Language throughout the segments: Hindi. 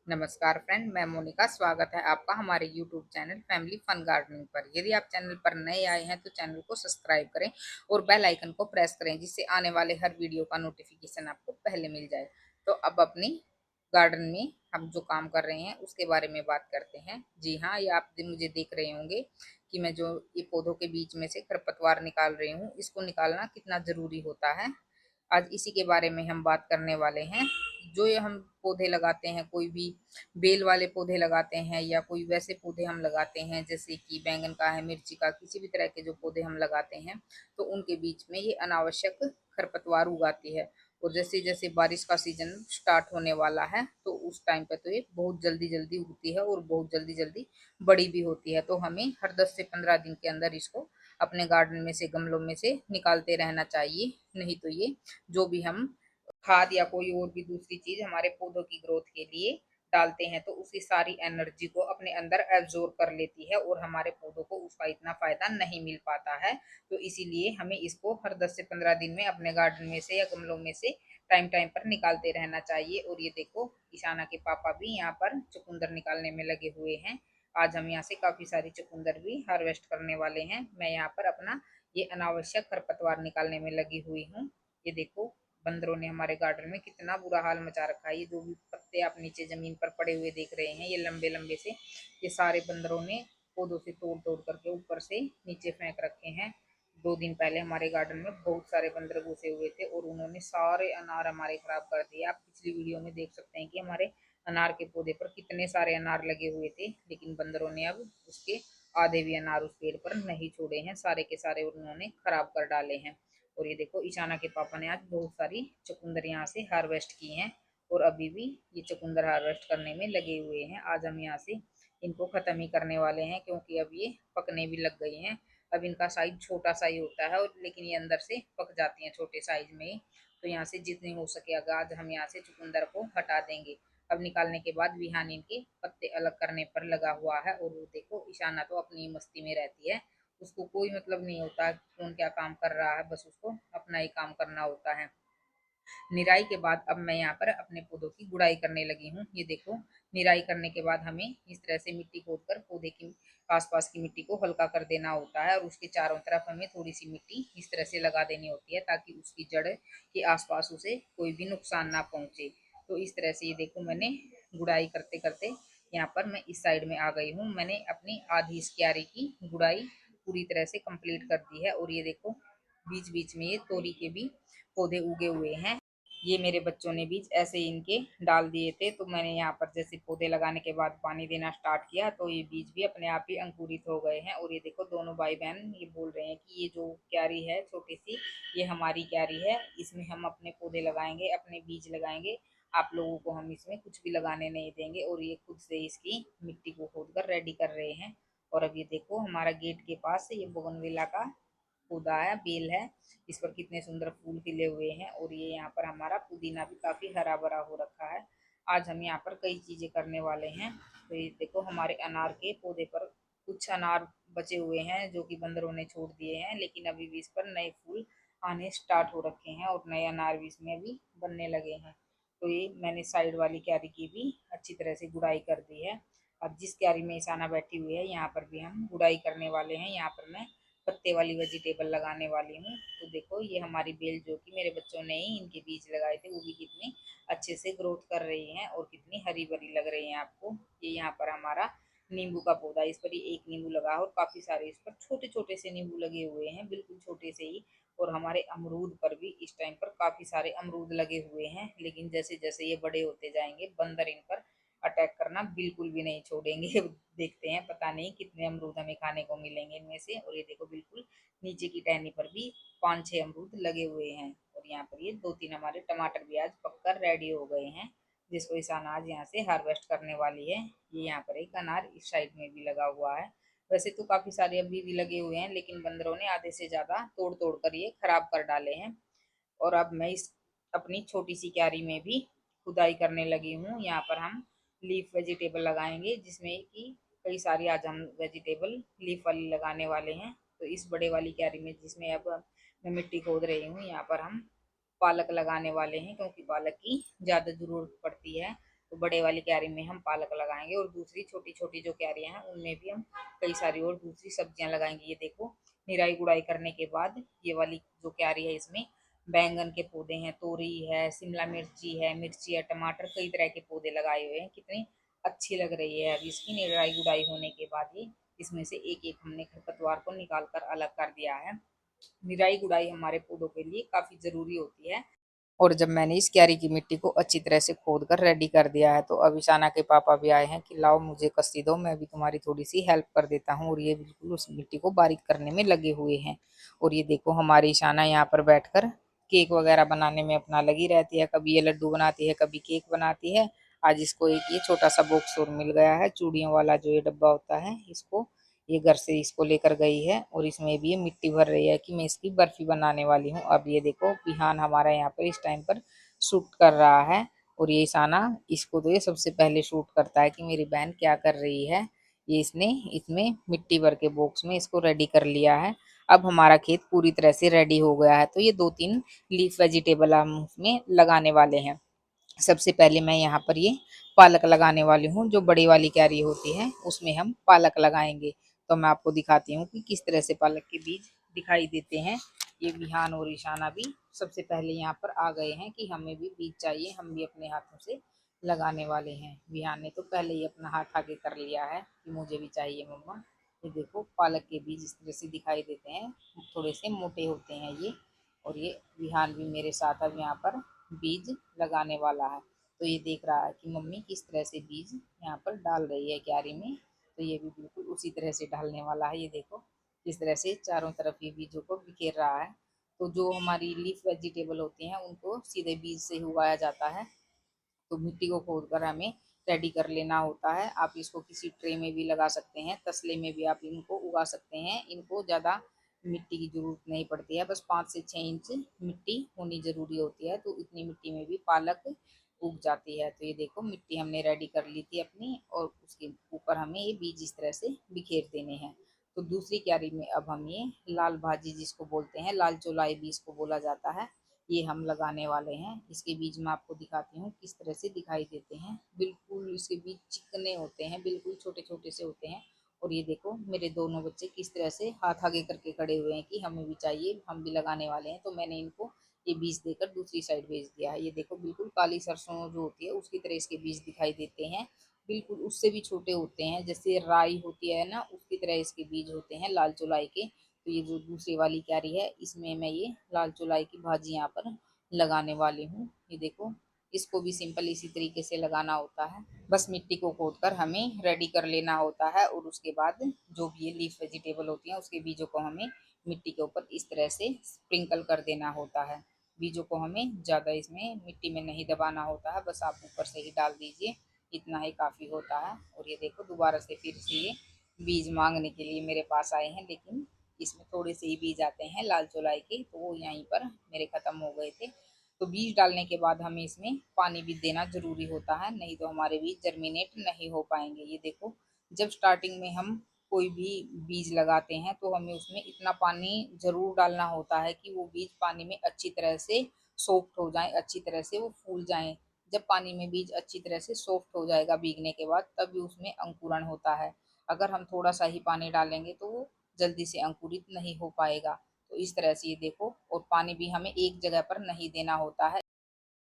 नमस्कार फ्रेंड, मैं मोनिका। स्वागत है आपका हमारे YouTube channel family fun gardening पर। यदि आप चैनल पर नए आए हैं तो चैनल को सब्सक्राइब करें और बेल आइकन को प्रेस करें, जिससे आने वाले हर वीडियो का नोटिफिकेशन आपको पहले मिल जाए। तो अब अपनी गार्डन में हम जो काम कर रहे हैं उसके बारे में बात करते हैं। जी हाँ, ये आप मुझे देख रहे होंगे कि मैं जो ये पौधों के बीच में से खरपतवार निकाल रही हूँ, इसको निकालना कितना जरूरी होता है। आज इसी के बारे में हम बात करने वाले हैं। जो ये हम पौधे लगाते हैं, कोई भी बेल वाले पौधे लगाते हैं या कोई वैसे पौधे हम लगाते हैं जैसे कि बैंगन का है, मिर्ची का, किसी भी तरह के जो पौधे हम लगाते हैं, तो उनके बीच में ये अनावश्यक खरपतवार उगाती है। और जैसे जैसे बारिश का सीजन स्टार्ट होने वाला है तो उस टाइम पे तो ये बहुत जल्दी जल्दी उगती है और बहुत जल्दी जल्दी बड़ी भी होती है। तो हमें हर 10 से 15 दिन के अंदर इसको अपने गार्डन में से, गमलों में से निकालते रहना चाहिए। नहीं तो ये जो भी हम खाद या कोई और भी दूसरी चीज हमारे पौधों की ग्रोथ के लिए डालते हैं तो उसकी सारी एनर्जी को अपने अंदर एब्जॉर्ब कर लेती है और हमारे पौधों को उसका इतना फायदा नहीं मिल पाता है। तो इसीलिए हमें इसको हर 10 से 15 दिन में अपने गार्डन में से या गमलों में से टाइम टाइम पर निकालते रहना चाहिए। और ये देखो, ईशाना के पापा भी यहाँ पर चुकंदर निकालने में लगे हुए हैं। आज हम यहाँ से काफी सारी चुकंदर भी हार्वेस्ट करने वाले हैं। मैं यहाँ पर अपना ये अनावश्यक खरपतवार निकालने में लगी हुई हूँ। ये देखो, बंदरों ने हमारे गार्डन में कितना बुरा हाल मचा रखा है। ये जो भी पत्ते आप नीचे जमीन पर पड़े हुए देख रहे हैं, ये लंबे लंबे से, ये सारे बंदरों ने पौधों से तोड़ तोड़ करके ऊपर से नीचे फेंक रखे हैं। 2 दिन पहले हमारे गार्डन में बहुत सारे बंदर घुसे हुए थे और उन्होंने सारे अनार हमारे खराब कर दिए। आप पिछली वीडियो में देख सकते हैं कि हमारे अनार के पौधे पर कितने सारे अनार लगे हुए थे, लेकिन बंदरों ने अब उसके आधे भी अनार उस पेड़ पर नहीं छोड़े हैं, सारे के सारे उन्होंने खराब कर डाले हैं। और ये देखो, ईशाना के पापा ने आज बहुत सारी चुकंदर यहाँ से हार्वेस्ट की हैं और अभी भी ये चुकंदर हार्वेस्ट करने में लगे हुए हैं। आज हम यहाँ से इनको खत्म ही करने वाले हैं क्योंकि अब ये पकने भी लग गई हैं। अब इनका साइज छोटा सा ही होता है और लेकिन ये अंदर से पक जाती हैं छोटे साइज में ही। तो यहाँ से जितनी हो सके आज हम यहाँ से चुकंदर को हटा देंगे। अब निकालने के बाद विहान इनके पत्ते अलग करने पर लगा हुआ है। और वो देखो, ईशाना तो अपनी मस्ती में रहती है, उसको कोई मतलब नहीं होता कौन क्या काम कर रहा है, बस उसको अपना ही काम करना होता है। निराई के बाद अब मैं यहाँ पर अपने पौधों की गुड़ाई करने लगी हूँ। ये देखो, निराई करने के बाद हमें इस तरह से मिट्टी खोदकर पौधे की आसपास की मिट्टी को हल्का कर देना होता है और उसके चारों तरफ हमें थोड़ी सी मिट्टी इस तरह से लगा देनी होती है ताकि उसकी जड़ के आसपास उसे कोई भी नुकसान ना पहुंचे। तो इस तरह से ये देखो, मैंने गुड़ाई करते करते यहाँ पर मैं इस साइड में आ गई हूँ। मैंने अपनी आधी इस क्यारी की गुड़ाई पूरी तरह से कंप्लीट कर दी है। और ये देखो, बीच बीच में ये तोरी के भी पौधे उगे हुए हैं। ये मेरे बच्चों ने बीज ऐसे ही इनके डाल दिए थे, तो मैंने यहाँ पर जैसे पौधे लगाने के बाद पानी देना स्टार्ट किया तो ये बीज भी अपने आप ही अंकुरित हो गए हैं। और ये देखो, दोनों भाई बहन ये बोल रहे हैं कि ये जो क्यारी है छोटी सी, ये हमारी क्यारी है, इसमें हम अपने पौधे लगाएंगे, अपने बीज लगाएंगे, आप लोगों को हम इसमें कुछ भी लगाने नहीं देंगे। और ये खुद से इसकी मिट्टी को खोद कर रेडी कर रहे हैं। और अब ये देखो, हमारा गेट के पास ये बोगनविला का पौधा है, बेल है, इस पर कितने सुंदर फूल खिले हुए हैं। और ये यहाँ पर हमारा पुदीना भी काफी हरा भरा हो रखा है। आज हम यहाँ पर कई चीजें करने वाले हैं। तो ये देखो, हमारे अनार के पौधे पर कुछ अनार बचे हुए हैं जो कि बंदरों ने छोड़ दिए हैं, लेकिन अभी भी इस पर नए फूल आने स्टार्ट हो रखे हैं और नए अनार भी इसमें अभी बनने लगे हैं। तो ये मैंने साइड वाली क्यारी की भी अच्छी तरह से गुड़ाई कर दी है। अब जिस क्यारी में ईशाना बैठी हुई है, यहाँ पर भी हम गुड़ाई करने वाले हैं। यहाँ पर मैं पत्ते वाली वेजिटेबल लगाने वाली हूँ। तो देखो, ये हमारी बेल जो कि मेरे बच्चों ने ही इनके बीज लगाए थे, वो भी कितनी अच्छे से ग्रोथ कर रही हैं और कितनी हरी भरी लग रही हैं आपको। ये यहाँ पर हमारा नींबू का पौधा, इस पर ही एक नींबू लगा है और काफी सारे इस पर छोटे छोटे से नींबू लगे हुए हैं, बिल्कुल छोटे से ही। और हमारे अमरूद पर भी इस टाइम पर काफी सारे अमरूद लगे हुए हैं, लेकिन जैसे जैसे ये बड़े होते जाएंगे बंदर इन पर अटैक करना बिल्कुल भी नहीं छोड़ेंगे। देखते हैं, पता नहीं कितने अमरूद हमें खाने को मिलेंगे इनमें से। और ये देखो, बिल्कुल नीचे की टहनी पर भी 5-6 अमरूद लगे हुए हैं। और यहाँ पर ये 2-3 हमारे टमाटर भी आज पककर रेडी हो गए हैं, जिसको ईशाना आज यहाँ से हार्वेस्ट करने वाली है। ये यहाँ पर एक अनार इस साइड में भी लगा हुआ है। वैसे तो काफी सारे अभी भी लगे हुए हैं, लेकिन बंदरों ने आधे से ज्यादा तोड़ तोड़ कर ये खराब कर डाले हैं। और अब मैं इस अपनी छोटी सी क्यारी में भी खुदाई करने लगी हूँ। यहाँ पर हम लीफ वेजिटेबल लगाएंगे, जिसमें कि कई सारी आज हम वेजिटेबल लीफ वाली लगाने वाले हैं। तो इस बड़े वाली क्यारी में जिसमें अब मैं मिट्टी खोद रही हूँ, यहाँ पर हम पालक लगाने वाले हैं क्योंकि पालक की ज़्यादा ज़रूरत पड़ती है। तो बड़े वाली क्यारी में हम पालक लगाएंगे और दूसरी छोटी छोटी जो क्यारियां हैं उनमें भी हम कई सारी और दूसरी सब्जियां लगाएंगे। ये देखो निराई गुड़ाई करने के बाद ये वाली जो क्यारी है इसमें बैंगन के पौधे हैं, तोरी है, शिमला मिर्ची है, टमाटर, कई तरह के पौधे लगाए हुए हैं। कितनी अच्छी लग रही है। अब इसकी निराई गुड़ाई होने के बाद ये इसमें से एक एक हमने खरपतवार को निकाल कर अलग कर दिया है। निराई गुड़ाई हमारे पौधों के लिए काफी जरूरी होती है। और जब मैंने इस क्यारी की मिट्टी को अच्छी तरह से खोद कर रेडी कर दिया है तो अब ईशाना के पापा भी आए हैं कि लाओ मुझे कस्सी दो, मैं भी तुम्हारी थोड़ी सी हेल्प कर देता हूँ। और ये बिल्कुल उस मिट्टी को बारीक करने में लगे हुए हैं। और ये देखो हमारी ईशाना यहाँ पर बैठकर केक वगैरह बनाने में अपना लगी रहती है। कभी ये लड्डू बनाती है, कभी केक बनाती है। आज इसको एक ये छोटा सा बॉक्स और मिल गया है, चूड़ियों वाला जो ये डब्बा होता है, इसको ये घर से इसको लेकर गई है और इसमें भी ये मिट्टी भर रही है कि मैं इसकी बर्फी बनाने वाली हूँ। अब ये देखो बिहान हमारा यहाँ पर इस टाइम पर शूट कर रहा है और ये ईशाना इसको तो ये सबसे पहले शूट करता है कि मेरी बहन क्या कर रही है। ये इसने इसमें मिट्टी भर के बॉक्स में इसको रेडी कर लिया है। अब हमारा खेत पूरी तरह से रेडी हो गया है तो ये 2-3 लीफ वेजिटेबल हम उसमें लगाने वाले हैं। सबसे पहले मैं यहाँ पर ये पालक लगाने वाली हूँ। जो बड़ी वाली क्यारी होती है उसमें हम पालक लगाएंगे। तो मैं आपको दिखाती हूँ कि किस तरह से पालक के बीज दिखाई देते हैं। ये विहान और ईशाना भी सबसे पहले यहाँ पर आ गए हैं कि हमें भी बीज चाहिए, हम भी अपने हाथों से लगाने वाले हैं। विहान ने तो पहले ही अपना हाथ आगे कर लिया है कि मुझे भी चाहिए मम्मा। ये देखो पालक के बीज इस तरह से दिखाई देते हैं, थोड़े से मोटे होते हैं ये। और ये विहान भी मेरे साथ अब यहाँ पर बीज लगाने वाला है। तो ये देख रहा है कि मम्मी किस तरह से बीज यहाँ पर डाल रही है क्यारी में। तो ये भी बिल्कुल उसी तरह से डालने वाला है। ये देखो किस तरह से चारों तरफ ये बीजों को बिखेर रहा है। तो जो हमारी लीफ वेजिटेबल होती हैं उनको सीधे बीज से उगाया जाता है। तो मिट्टी को खोद कर हमें रेडी कर लेना होता है। आप इसको किसी ट्रे में भी लगा सकते हैं, तसले में भी आप इनको उगा सकते हैं। इनको ज़्यादा मिट्टी की जरूरत नहीं पड़ती है, बस 5 से 6 इंच मिट्टी होनी जरूरी होती है। तो इतनी मिट्टी में भी पालक उग जाती है। तो ये देखो मिट्टी हमने रेडी कर ली थी अपनी और उसके ऊपर हमें ये बीज इस तरह से बिखेर देने हैं। तो दूसरी क्यारी में अब हम ये लाल भाजी जिसको बोलते हैं, लाल चौलाई भी इसको बोला जाता है, ये हम लगाने वाले हैं। इसके बीज मैं आपको दिखाती हूँ किस तरह से दिखाई देते हैं। बिल्कुल इसके बीज चिकने होते हैं, बिल्कुल छोटे छोटे से होते हैं। और ये देखो मेरे दोनों बच्चे किस तरह से हाथ आगे करके खड़े हुए हैं कि हमें भी चाहिए, हम भी लगाने वाले हैं। तो मैंने इनको ये बीज देकर दूसरी साइड भेज दिया है। ये देखो बिल्कुल काली सरसों जो होती है उसकी तरह इसके बीज दिखाई देते हैं। बिल्कुल उससे भी छोटे होते हैं, जैसे राई होती है ना उसकी तरह इसके बीज होते हैं लाल चौलाई के। तो ये जो दूसरी वाली क्यारी है इसमें मैं ये लाल चौलाई की भाजी यहाँ पर लगाने वाली हूँ। ये देखो इसको भी सिंपल इसी तरीके से लगाना होता है। बस मिट्टी को खोद कर हमें रेडी कर लेना होता है और उसके बाद जो भी ये लीफ वेजिटेबल होती हैं उसके बीजों को हमें मिट्टी के ऊपर इस तरह से स्प्रिंकल कर देना होता है। बीजों को हमें ज़्यादा इसमें मिट्टी में नहीं दबाना होता है, बस आप ऊपर से ही डाल दीजिए, इतना ही काफ़ी होता है। और ये देखो दोबारा से फिर से ये बीज मांगने के लिए मेरे पास आए हैं, लेकिन इसमें थोड़े से ही बीज आते हैं लाल चौलाई के, तो वो यहीं पर मेरे ख़त्म हो गए थे। तो बीज डालने के बाद हमें इसमें पानी भी देना ज़रूरी होता है, नहीं तो हमारे बीज जर्मिनेट नहीं हो पाएंगे। ये देखो जब स्टार्टिंग में हम कोई भी बीज लगाते हैं तो हमें उसमें इतना पानी ज़रूर डालना होता है कि वो बीज पानी में अच्छी तरह से सॉफ्ट हो जाए, अच्छी तरह से वो फूल जाएं। जब पानी में बीज अच्छी तरह से सॉफ्ट हो जाएगा भीगने के बाद तभी उसमें अंकुरण होता है। अगर हम थोड़ा सा ही पानी डालेंगे तो वो जल्दी से अंकुरित नहीं हो पाएगा। तो इस तरह से ये देखो, और पानी भी हमें एक जगह पर नहीं देना होता है।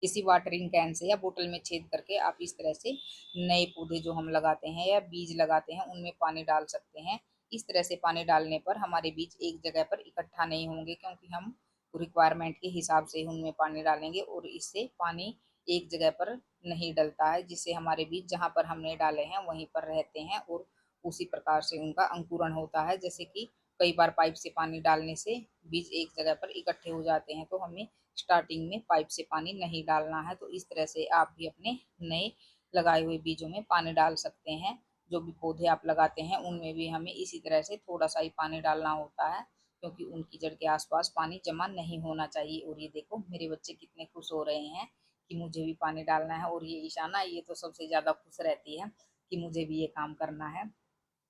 किसी वाटरिंग कैन से या बोतल में छेद करके आप इस तरह से नए पौधे जो हम लगाते हैं या बीज लगाते हैं उनमें पानी डाल सकते हैं। इस तरह से पानी डालने पर हमारे बीज एक जगह पर इकट्ठा नहीं होंगे, क्योंकि हम रिक्वायरमेंट के हिसाब से उनमें पानी डालेंगे और इससे पानी एक जगह पर नहीं डलता है, जिससे हमारे बीज जहाँ पर हमने डाले हैं वहीं पर रहते हैं और उसी प्रकार से उनका अंकुरण होता है। जैसे कि कई बार पाइप से पानी डालने से बीज एक जगह पर इकट्ठे हो जाते हैं, तो हमें स्टार्टिंग में पाइप से पानी नहीं डालना है। तो इस तरह से आप भी अपने नए लगाए हुए बीजों में पानी डाल सकते हैं। जो भी पौधे आप लगाते हैं उनमें भी हमें इसी तरह से थोड़ा सा ही पानी डालना होता है, क्योंकि उनकी जड़ के आसपास पानी जमा नहीं होना चाहिए। और ये देखो मेरे बच्चे कितने खुश हो रहे हैं कि मुझे भी पानी डालना है। और ये ईशाना ये तो सबसे ज़्यादा खुश रहती है कि मुझे भी ये काम करना है।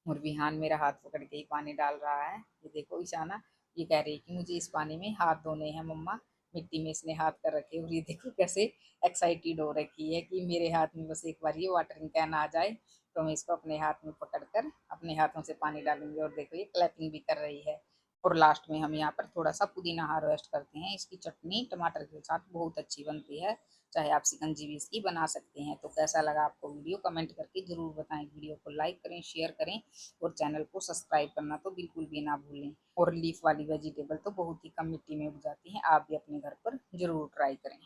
और विहान मेरा हाथ पकड़ के ही पानी डाल रहा है। ये देखो ईशाना ये कह रही है कि मुझे इस पानी में हाथ धोने हैं मम्मा, मिट्टी में इसने हाथ कर रखे, और ये देखो कैसे एक्साइटेड हो रखी है कि मेरे हाथ में बस एक बार ये वाटरिंग कैन आ जाए तो मैं इसको अपने हाथ में पकड़कर अपने हाथों से पानी डालूंगी। और देखो ये क्लैपिंग भी कर रही है। और लास्ट में हम यहाँ पर थोड़ा सा पुदीना हार्वेस्ट करते हैं। इसकी चटनी टमाटर के साथ बहुत अच्छी बनती है, चाहे आप शिकंजी भी इसकी बना सकते हैं। तो कैसा लगा आपको वीडियो, कमेंट करके ज़रूर बताएं। वीडियो को लाइक करें, शेयर करें और चैनल को सब्सक्राइब करना तो बिल्कुल भी ना भूलें। और लीफ वाली वेजिटेबल तो बहुत ही कम मिट्टी में उग जाती हैं, आप भी अपने घर पर ज़रूर ट्राई करें।